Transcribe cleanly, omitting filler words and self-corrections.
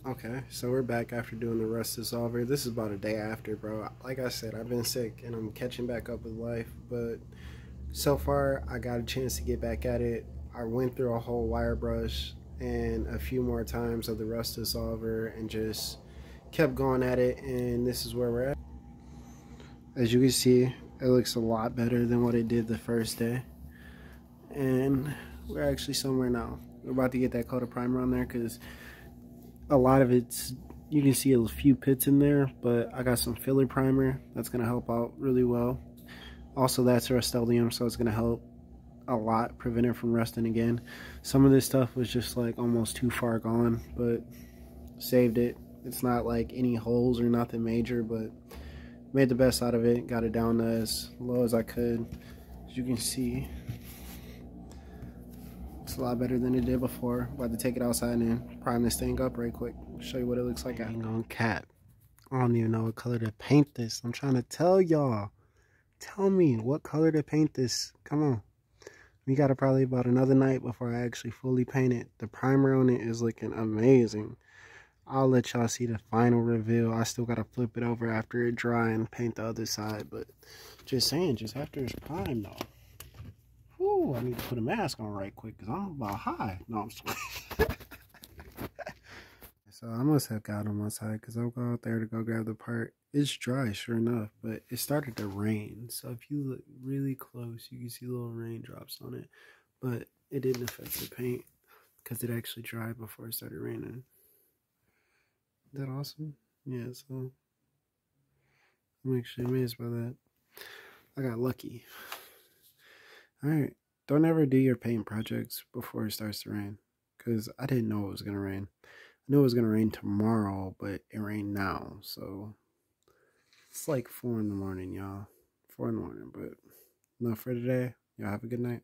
Okay, so we're back after doing the rust dissolver. This is about a day after, bro. Like I said, I've been sick and I'm catching back up with life, but so far I got a chance to get back at it. I went through a whole wire brush and a few more times of the rust dissolver and just kept going at it, and this is where we're at. As you can see, it looks a lot better than what it did the first day, and we're actually somewhere now. We're about to get that coat of primer on there because a lot of it's, you can see a few pits in there, but I got some filler primer that's going to help out really well. Also, that's Rust-Oleum, so it's going to help a lot prevent it from rusting again. Some of this stuff was just like almost too far gone, but saved it. It's not like any holes or nothing major, but made the best out of it. Got it down to as low as I could. As you can see, it's a lot better than it did before. About to take it outside and prime this thing up right quick. Show you what it looks like. Hang on, cat. I don't even know what color to paint this. I'm trying to tell y'all. Tell me what color to paint this. Come on. We got probably about another night before I actually fully paint it. The primer on it is looking amazing. I'll let y'all see the final reveal. I still got to flip it over after it dry and paint the other side. But just saying, just after it's primed though. Whew, I need to put a mask on right quick because I'm about high. No, I'm just So I must have got on my side because I'll go out there to go grab the part. It's dry, sure enough, but it started to rain. So if you look really close, you can see little raindrops on it. But it didn't affect the paint because it actually dried before it started raining. Is that awesome? Yeah, so I'm actually amazed by that. I got lucky. Alright, don't ever do your paint projects before it starts to rain because I didn't know it was going to rain. I knew it was going to rain tomorrow, but it rained now, so it's like 4 in the morning, y'all. 4 in the morning, but enough for today. Y'all have a good night.